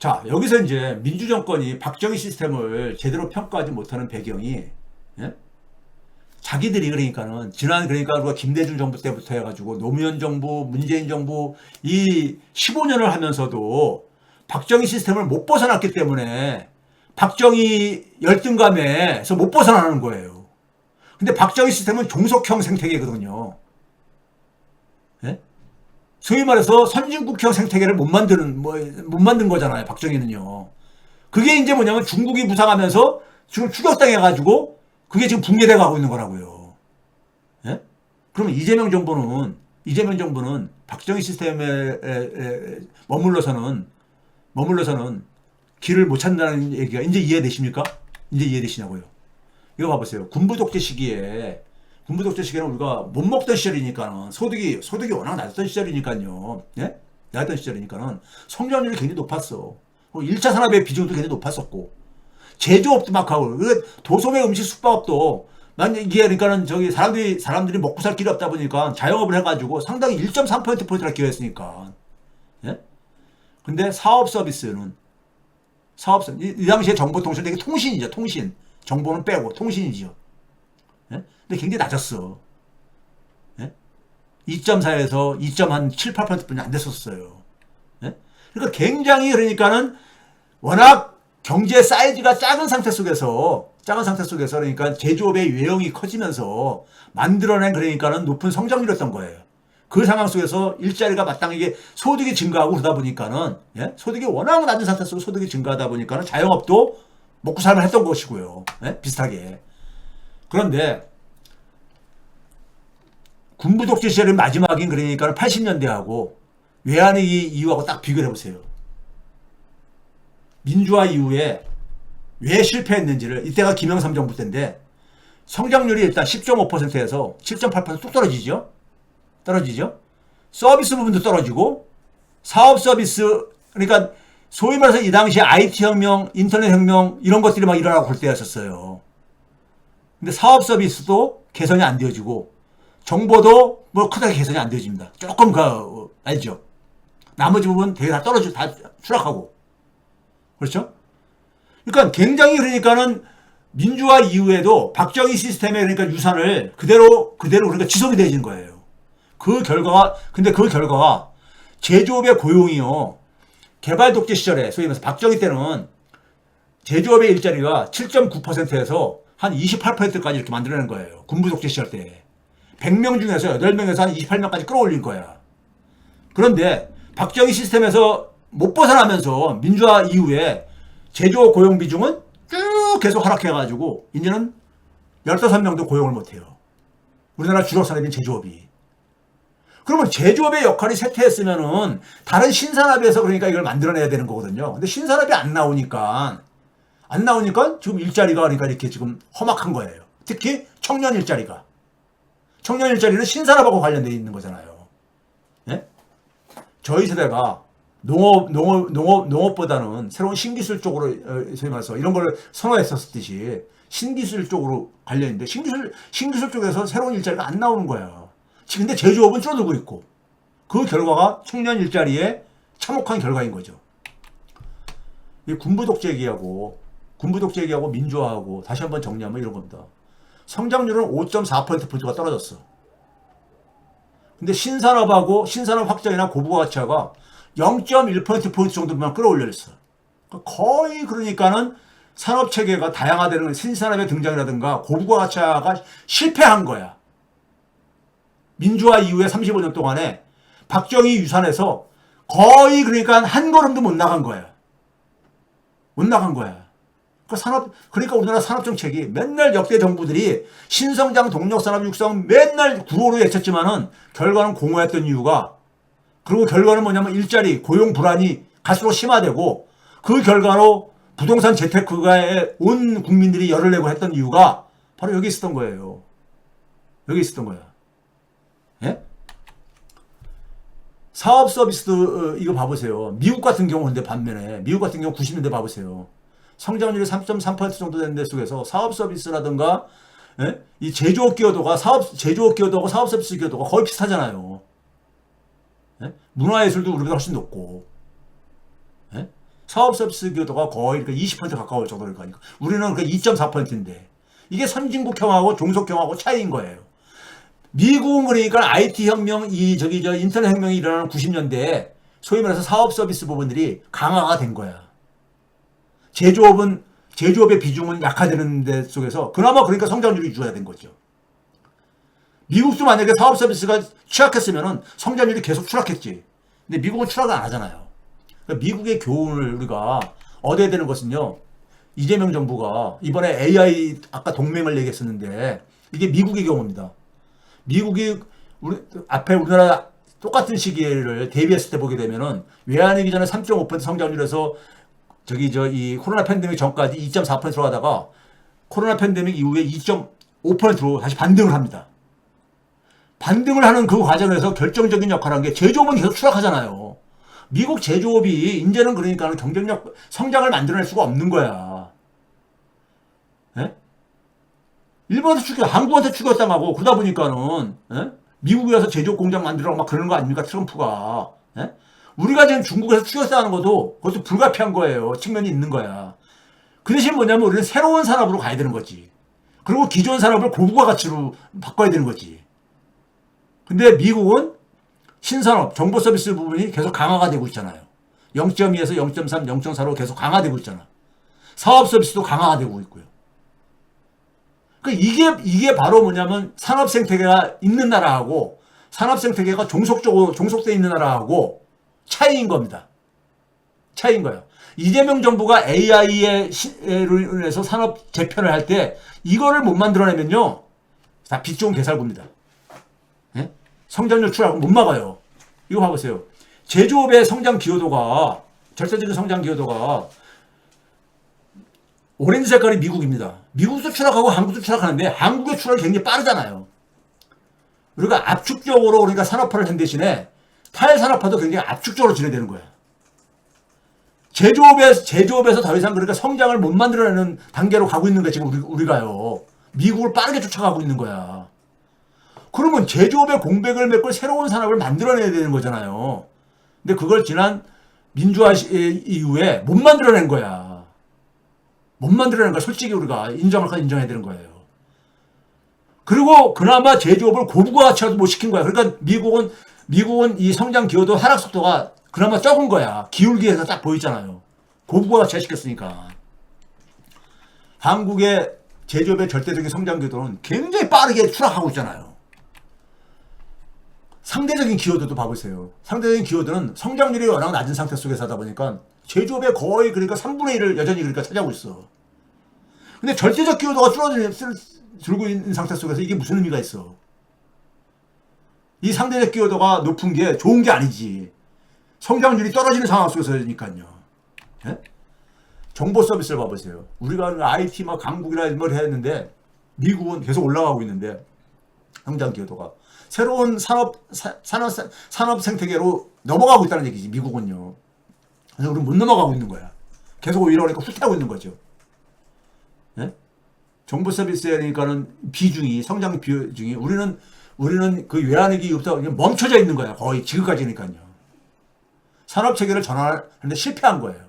자, 여기서 이제 민주정권이 박정희 시스템을 제대로 평가하지 못하는 배경이, 예? 자기들이 그러니까는, 지난 그러니까 우리가 김대중 정부 때부터 해가지고 노무현 정부, 문재인 정부 이 15년을 하면서도 박정희 시스템을 못 벗어났기 때문에 박정희 열등감에서 못 벗어나는 거예요. 근데 박정희 시스템은 종속형 생태계거든요. 예? 소위 말해서 선진국형 생태계를 못 만든 거잖아요, 박정희는요. 그게 이제 뭐냐면 중국이 부상하면서 지금 추격당해가지고 그게 지금 붕괴돼 가고 있는 거라고요. 예? 그러면 이재명 정부는 박정희 시스템에 머물러서는 길을 못 찾는다는 얘기가 이제 이해되십니까? 이제 이해되시냐고요. 이거 봐보세요. 군부 독재 시기에는 우리가 못 먹던 시절이니까는 소득이 워낙 낮았던 시절이니까요. 예? 낮았던 시절이니까는 성장률이 굉장히 높았어. 1차 산업의 비중도 굉장히 높았었고 제조업도 막 하고 도소매 음식 숙박업도 이게 그러니까는 저기 사람들이 먹고 살 길이 없다 보니까 자영업을 해가지고 상당히 1.3%포인트나 기여했으니까. 예? 근데 이 당시에 정보통신 되게 통신이죠. 통신. 정보는 빼고 통신이죠. 예? 근데 굉장히 낮았어. 예? 2.4에서 2.7, 8%뿐이 안 됐었어요. 예? 그러니까 굉장히 그러니까는 워낙 경제 사이즈가 작은 상태 속에서 그러니까 제조업의 외형이 커지면서 만들어낸 그러니까는 높은 성장률이었던 거예요. 그 상황 속에서 일자리가 마땅하게 소득이 증가하고 그러다 보니까는, 예? 소득이 워낙 낮은 상태 속에서 소득이 증가하다 보니까는 자영업도 먹고 살만 했던 것이고요. 예? 비슷하게. 그런데 군부 독재 시절의 마지막인 그러니까 80년대하고 외환의 이후하고 딱 비교를 해보세요. 민주화 이후에 왜 실패했는지를, 이때가 김영삼 정부 때인데 성장률이 일단 10.5%에서 7.8%뚝 떨어지죠. 서비스 부분도 떨어지고 사업 서비스, 그러니까 소위 말해서 이 당시에 IT 혁명, 인터넷 혁명 이런 것들이 막 일어나고 그럴 때였었어요. 근데 사업 서비스도 개선이 안 되어지고 정보도 뭐 크게 개선이 안 되어집니다. 조금 알죠? 나머지 부분 되게 다 추락하고. 그렇죠? 그러니까 굉장히 그러니까는 민주화 이후에도 박정희 시스템의 그러니까 유산을 그대로 그러니까 지속이 되어지는 거예요. 그 결과가 제조업의 고용이요. 개발 독재 시절에 소위 말해서 박정희 때는 제조업의 일자리가 7.9%에서 한 28%까지 이렇게 만들어낸 거예요. 군부 독재 시절 때. 100명 중에서 8명에서 한 28명까지 끌어올린 거야. 그런데 박정희 시스템에서 못 벗어나면서 민주화 이후에 제조업 고용 비중은 쭉 계속 하락해가지고 이제는 15명도 고용을 못해요. 우리나라 주력 산업인 제조업이. 그러면 제조업의 역할이 쇠퇴했으면은 다른 신산업에서 그러니까 이걸 만들어내야 되는 거거든요. 근데 신산업이 안 나오니까 지금 일자리가 그러니까 이렇게 지금 험악한 거예요. 특히 청년 일자리는 신산업하고 관련되어 있는 거잖아요. 예? 저희 세대가 농업보다는 새로운 신기술 쪽으로, 소위 말해서 이런 걸 선호했었듯이 신기술 쪽으로 관련인데 신기술 쪽에서 새로운 일자리가 안 나오는 거야. 근데 제조업은 줄어들고 있고 그 결과가 청년 일자리에 참혹한 결과인 거죠. 이 군부 독재 얘기하고 민주화하고 다시 한번 정리하면 이런 겁니다. 성장률은 5.4%포인트가 떨어졌어. 근데 신산업 확장이나 고부가 가치화가 0.1%포인트 정도만 끌어올려 있어. 거의 그러니까는 산업 체계가 다양화되는 신산업의 등장이라든가 고부가 가치화가 실패한 거야. 민주화 이후에 35년 동안에 박정희 유산에서 거의 그러니까 한 걸음도 못 나간 거야. 그러니까 우리나라 산업 정책이 맨날 역대 정부들이 신성장, 동력산업 육성 맨날 구호로 외쳤지만은 결과는 공허했던 이유가, 그리고 결과는 뭐냐면 일자리, 고용 불안이 갈수록 심화되고 그 결과로 부동산 재테크가에 온 국민들이 열을 내고 했던 이유가 바로 여기 있었던 거예요. 예? 사업 서비스도 이거 봐보세요. 미국 같은 경우 90년대 봐보세요. 성장률이 3.3% 정도 되는 데 속에서 사업 서비스라든가, 예? 이 제조업 기여도하고 사업 서비스 기여도가 거의 비슷하잖아요. 예? 문화예술도 우리보다 훨씬 높고, 예? 사업 서비스 기여도가 거의 20% 가까울 정도일 거니까. 우리는 2.4%인데 이게 선진국형하고 종속형하고 차이인 거예요. 미국은 그러니까 IT 혁명, 저 인터넷 혁명이 일어나는 90년대에 소위 말해서 사업 서비스 부분들이 강화가 된 거야. 제조업의 비중은 약화되는 데 속에서 그나마 그러니까 성장률이 유지가 된 거죠. 미국도 만약에 사업 서비스가 취약했으면은 성장률이 계속 추락했지. 근데 미국은 추락을 안 하잖아요. 그러니까 미국의 교훈을 우리가 얻어야 되는 것은요. 이재명 정부가 이번에 AI 아까 동맹을 얘기했었는데 이게 미국의 경우입니다. 미국이 앞에 우리나라 똑같은 시기를 대비했을 때 보게 되면은 외환위기 전에 3.5% 성장률에서 이 코로나 팬데믹 전까지 2.4%로 하다가 코로나 팬데믹 이후에 2.5%로 다시 반등을 합니다. 반등을 하는 그 과정에서 결정적인 역할을 한 게 제조업은 계속 추락하잖아요. 미국 제조업이 이제는 그러니까 경쟁력, 성장을 만들어낼 수가 없는 거야. 예? 일본한테 한국한테 추격당하고 그러다 보니까는 예? 미국에 와서 제조업 공장 만들라고 막 그러는 거 아닙니까 트럼프가. 예? 우리가 지금 중국에서 추격당하는 것도 그것도 불가피한 거예요. 측면이 있는 거야. 그 대신 뭐냐면 우리는 새로운 산업으로 가야 되는 거지. 그리고 기존 산업을 고부가 가치로 바꿔야 되는 거지. 근데 미국은 신산업, 정보 서비스 부분이 계속 강화가 되고 있잖아요. 0.2에서 0.3, 0.4로 계속 강화되고 있잖아. 사업 서비스도 강화가 되고 있고요. 그러니까 이게 바로 뭐냐면 산업 생태계가 있는 나라하고 산업 생태계가 종속되어 있는 나라하고 차이인 겁니다. 차이인 거예요. 이재명 정부가 AI로 인해서 산업 재편을 할 때 이거를 못 만들어내면요. 다 빚 좋은 개살구입니다. 예? 성장률 추락은 못 막아요. 이거 봐보세요. 제조업의 성장 기여도가 절대적인 성장 기여도가 오렌지 색깔이 미국입니다. 미국도 추락하고 한국도 추락하는데 한국의 추락이 굉장히 빠르잖아요. 우리가 압축적으로 그러니까 산업화를 한 대신에 탈산업화도 굉장히 압축적으로 진행되는 거야. 제조업에서 더 이상 그러니까 성장을 못 만들어내는 단계로 가고 있는 거야. 지금 우리가요. 미국을 빠르게 쫓아가고 있는 거야. 그러면 제조업의 공백을 메꿀 새로운 산업을 만들어내야 되는 거잖아요. 근데 그걸 지난 민주화 이후에 못 만들어낸 거야. 못 만들어낸 거야. 솔직히 우리가 인정해야 되는 거예요. 그리고 그나마 제조업을 고부가치화도 못 시킨 거야. 그러니까 미국은 이 성장 기여도 하락 속도가 그나마 적은 거야. 기울기에서 딱 보이잖아요. 고부가치화 시켰으니까. 한국의 제조업의 절대적인 성장 기여도는 굉장히 빠르게 추락하고 있잖아요. 상대적인 기여도도 봐보세요. 상대적인 기여도는 성장률이 워낙 낮은 상태 속에서 하다 보니까 제조업의 거의 그러니까 3분의 1을 여전히 그러니까 차지하고 있어. 근데 절대적 기여도가 줄고 있는 상태 속에서 이게 무슨 의미가 있어? 이 상대적 기여도가 높은 게 좋은 게 아니지. 성장률이 떨어지는 상황 속에서니까요. 예? 정보 서비스를 봐보세요. 우리가 IT 막 강국이라 이런 걸 했는데 미국은 계속 올라가고 있는데 성장 기여도가 새로운 산업 생태계로 넘어가고 있다는 얘기지. 미국은요. 그래서 우리는 못 넘어가고 있는 거야. 계속 오히려 그러니까 후퇴하고 있는 거죠. 예? 정보 서비스에 그러니까는 성장 비중이 우리는 그 외환위기 이후부터 멈춰져 있는 거야. 거의 지금까지니까요. 산업 체계를 전환하는데 실패한 거예요.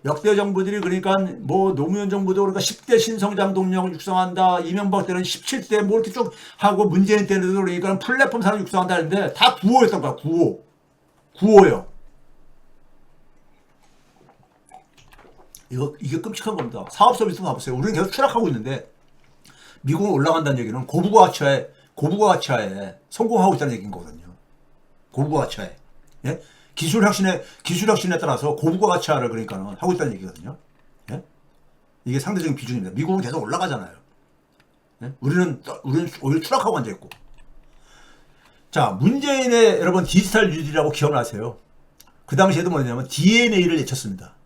역대 정부들이 그러니까 뭐 노무현 정부도 그러니까 10대 신성장 동력을 육성한다. 이명박 때는 17대 뭐 이렇게 쭉 하고 문재인 때는 그러니까 플랫폼 산업 육성한다 했는데 다 구호였던 거야. 구호요. 이게 끔찍한 겁니다. 사업 서비스 봐보세요. 우리는 계속 추락하고 있는데 미국은 올라간다는 얘기는 고부가치화에 성공하고 있다는 얘기인 거거든요. 고부가치화에. 예? 기술 혁신에 따라서 고부가치화를 그러니까 하고 있다는 얘기거든요. 예? 이게 상대적인 비중입니다. 미국은 계속 올라가잖아요. 예? 우리는 오히려 추락하고 앉아 있고. 자, 문재인의 여러분 디지털 뉴딜이라고 기억나세요? 그 당시에도 뭐냐면 DNA를 내쳤습니다.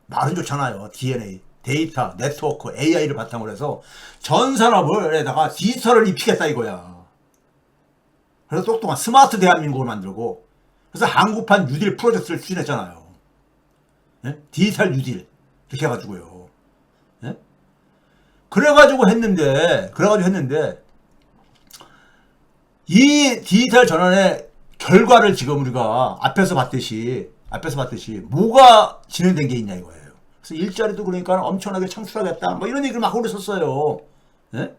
말은 좋잖아요. DNA, 데이터, 네트워크, AI를 바탕으로 해서 전 산업에다가 디지털을 입히겠다 이거야. 그래서 똑똑한 스마트 대한민국을 만들고 그래서 한국판 뉴딜 프로젝트를 추진했잖아요. 예? 디지털 뉴딜 이렇게 해가지고요. 예? 그래가지고 했는데 이 디지털 전환의 결과를 지금 우리가 앞에서 봤듯이 앞에서 봤듯이 뭐가 진행된 게 있냐 이거예요. 그래서 일자리도 그러니까 엄청나게 창출하겠다. 뭐 이런 얘기를 막 올렸었어요. 예?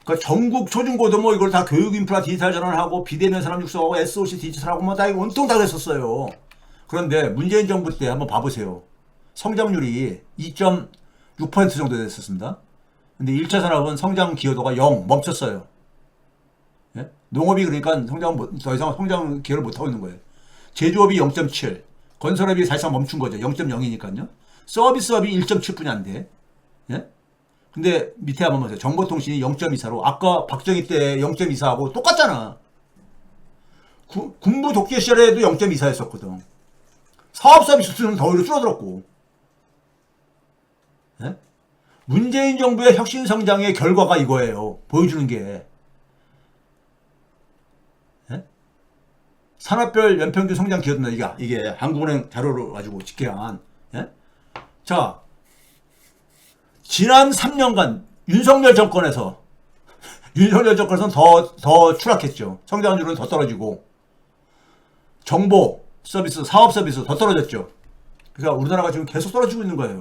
그러니까 전국 초중고도 뭐 이걸 다 교육 인프라 디지털 전환하고 비대면 사람 육성하고 SOC 디지털하고 뭐 다 이거 온통 다 그랬었어요. 그런데 문재인 정부 때 한번 봐보세요. 성장률이 2.6% 정도 됐었습니다. 근데 1차 산업은 성장 기여도가 0 멈췄어요. 예? 농업이 그러니까 더 이상 성장 기여를 못하고 있는 거예요. 제조업이 0.7, 건설업이 사실상 멈춘 거죠. 0.0이니까요. 서비스업이 1.7뿐이 안 돼. 예? 근데 밑에 한번 보세요. 정보통신이 0.24로 아까 박정희 때 0.24하고 똑같잖아. 군부 독재 시절에도 0.24였었거든. 사업 서비스는 더 오히려 줄어들었고. 예? 문재인 정부의 혁신 성장의 결과가 이거예요. 보여주는 게. 예? 산업별 연평균 성장 기여도나 이게 한국은행 자료로 가지고 집계한. 예? 자, 지난 3년간 윤석열 정권에서는 더 추락했죠. 성장률은 더 떨어지고 정보 서비스, 사업 서비스 더 떨어졌죠. 그러니까 우리나라가 지금 계속 떨어지고 있는 거예요.